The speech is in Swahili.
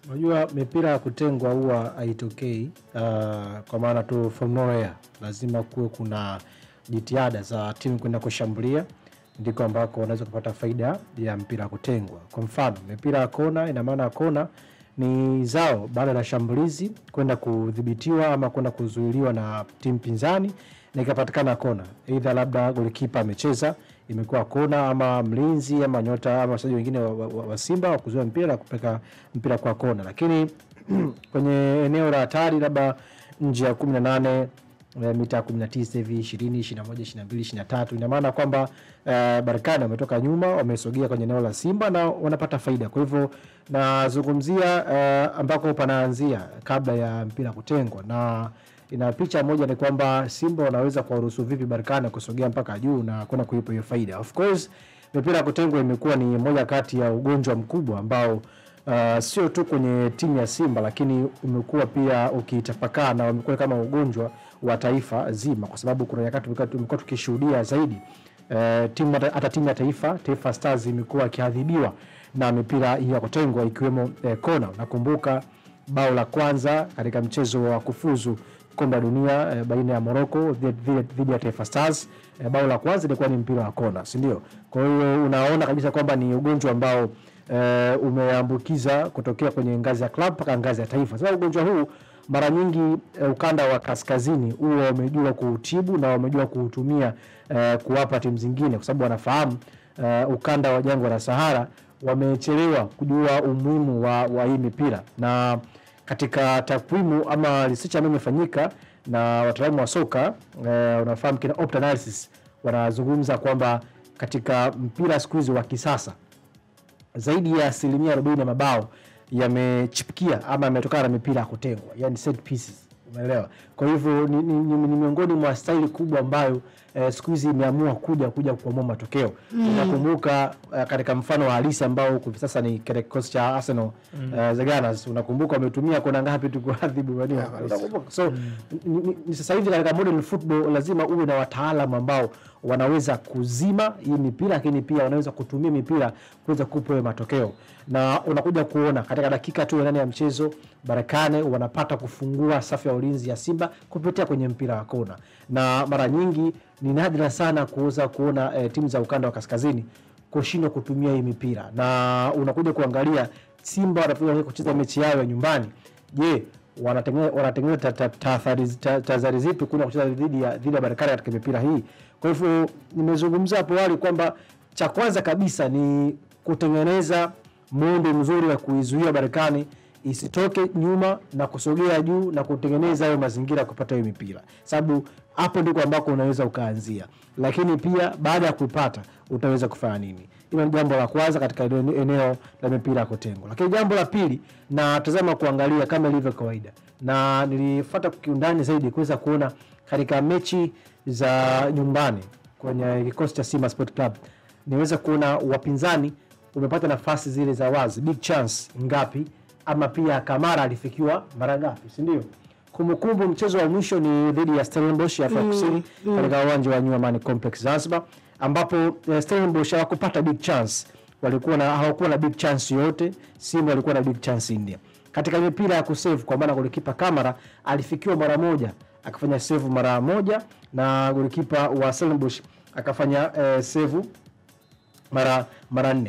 Unajua mipira ya kutengwa huwa haitokei kwa maana tu from nowhere. Lazima kuwe kuna jitihada za timu kwenda kushambulia, ndiko ambako unaweza kupata faida ya mpira kutengwa. Kwa mfano, mipira ya kona, ina maana kona ni zao baada ya shambulizi kwenda kudhibitiwa ama kwenda kuzuiliwa na timu pinzani na ikapatikana kona. Either labda golikipa amecheza imekuwa kona, ama mlinzi ama nyota ama wachezaji wengine wa Simba wakuzuia mpira na kupeleka mpira kwa kona. Lakini kwenye eneo la hatari labda nje ya 18 mita 19 hivi 20 21 22 23, ina maana kwamba Berkane wametoka nyuma wamesogea kwenye eneo la Simba na wanapata faida. Kwa hivyo nazungumzia ambako panaanzia kabla ya mpira kutengwa, na ina picha moja ni kwamba Simba wanaweza kuwaruhusu vipi Berkane kusogea mpaka juu na kwenda kuipa hiyo faida. Of course mipira kutengwa imekuwa ni moja kati ya ugonjwa mkubwa ambao sio tu kwenye timu ya Simba, lakini umekuwa pia ukitapakaa na umekuwa kama ugonjwa wa taifa zima, kwa sababu kuna nyakati tumekuwa tukishuhudia zaidi timu ya Taifa Stars imekuwa ikiadhibiwa na mipira hii ya kutengwa ikiwemo kona. Nakumbuka bao la kwanza katika mchezo wa kufuzu kombe la dunia baina ya Morocco dhidi ya Taifa Stars, bao la kwanza ilikuwa ni mpira wa kona, si ndio? Kwa hiyo unaona kabisa kwamba ni ugonjwa ambao umeambukiza kutokea kwenye ngazi ya club mpaka ngazi ya taifa. Sababu ugonjwa huu mara nyingi ukanda wa kaskazini huo wamejua kuutibu na wamejua kuutumia kuwapa timu zingine, kwa sababu wanafahamu ukanda wa jangwa la Sahara wamechelewa kujua umuhimu wa hii mipira. Na katika takwimu ama research ambayo imefanyika na wataalamu wa soka unafahamu kina opt analysis, wanazungumza kwamba katika mpira siku hizi wa kisasa zaidi ya 40% ya mabao yamechipikia ama yametokana na mipira ya kutengwa, yani set pieces, umeelewa? Kwa hivyo ni miongoni mwa staili kubwa ambayo siku hizi imeamua kuja kuamua matokeo. Unakumbuka katika mfano wa halisi ambao kwa sasa ni kikosi cha Arsenal the Gunners, unakumbuka wametumia kona ngapi tu kuadhibu wani? Unakumbuka? So ni sasa hivi katika modern football lazima uwe na wataalamu ambao wanaweza kuzima hii mipira, lakini pia wanaweza kutumia mipira kuweza kupoa matokeo. Na unakuja kuona katika dakika tu ndani ya mchezo Berkane wanapata kufungua safu ya ulinzi ya Simba kupitia kwenye mpira wa kona. Na mara nyingi ni nadra sana kuona timu za ukanda wa kaskazini kushindwa kutumia hii mipira. Na unakuja kuangalia Simba wanafanya kucheza mechi yao ya nyumbani. Je, wanatengeneza tahadhari zipi kuna kucheza dhidi ya Berkane katika mipira hii? Kwa hivyo nimezungumza hapo awali kwamba cha kwanza kabisa ni kutengeneza muundo mzuri wa kuizuia Berkane isitoke nyuma na kusogea juu na kutengeneza hayo mazingira kupata hiyo mipira. Sababu hapo ndiko ambako unaweza ukaanzia. Lakini pia baada ya kupata utaweza kufanya nini? Hilo ni jambo la kwanza katika eneo la mipira kutengwa. Lakini jambo la pili, na tazama kuangalia kama ilivyo kawaida, na nilifuata kiundani zaidi kuweza kuona katika mechi za nyumbani kwenye kikosi cha Simba Sport Club, niweza kuona wapinzani umepata nafasi zile za wazi, big chance ngapi, ama pia Kamara alifikiwa mara ngapi, si ndio? Kumbukumbu mchezo wa mwisho ni dhidi ya Stellenbosch ya Afrika Kusini katika uwanja wa New Amani Complex Zanzibar, ambapo Stellenbosch hawakupata big chance, hawakuwa na big chance yote. Simba walikuwa na big chance India. Katika mipira ya kusave, kwa maana golikipa Kamara alifikiwa mara moja, akafanya save mara moja, na golikipa wa Stellenbosch akafanya save mara 4.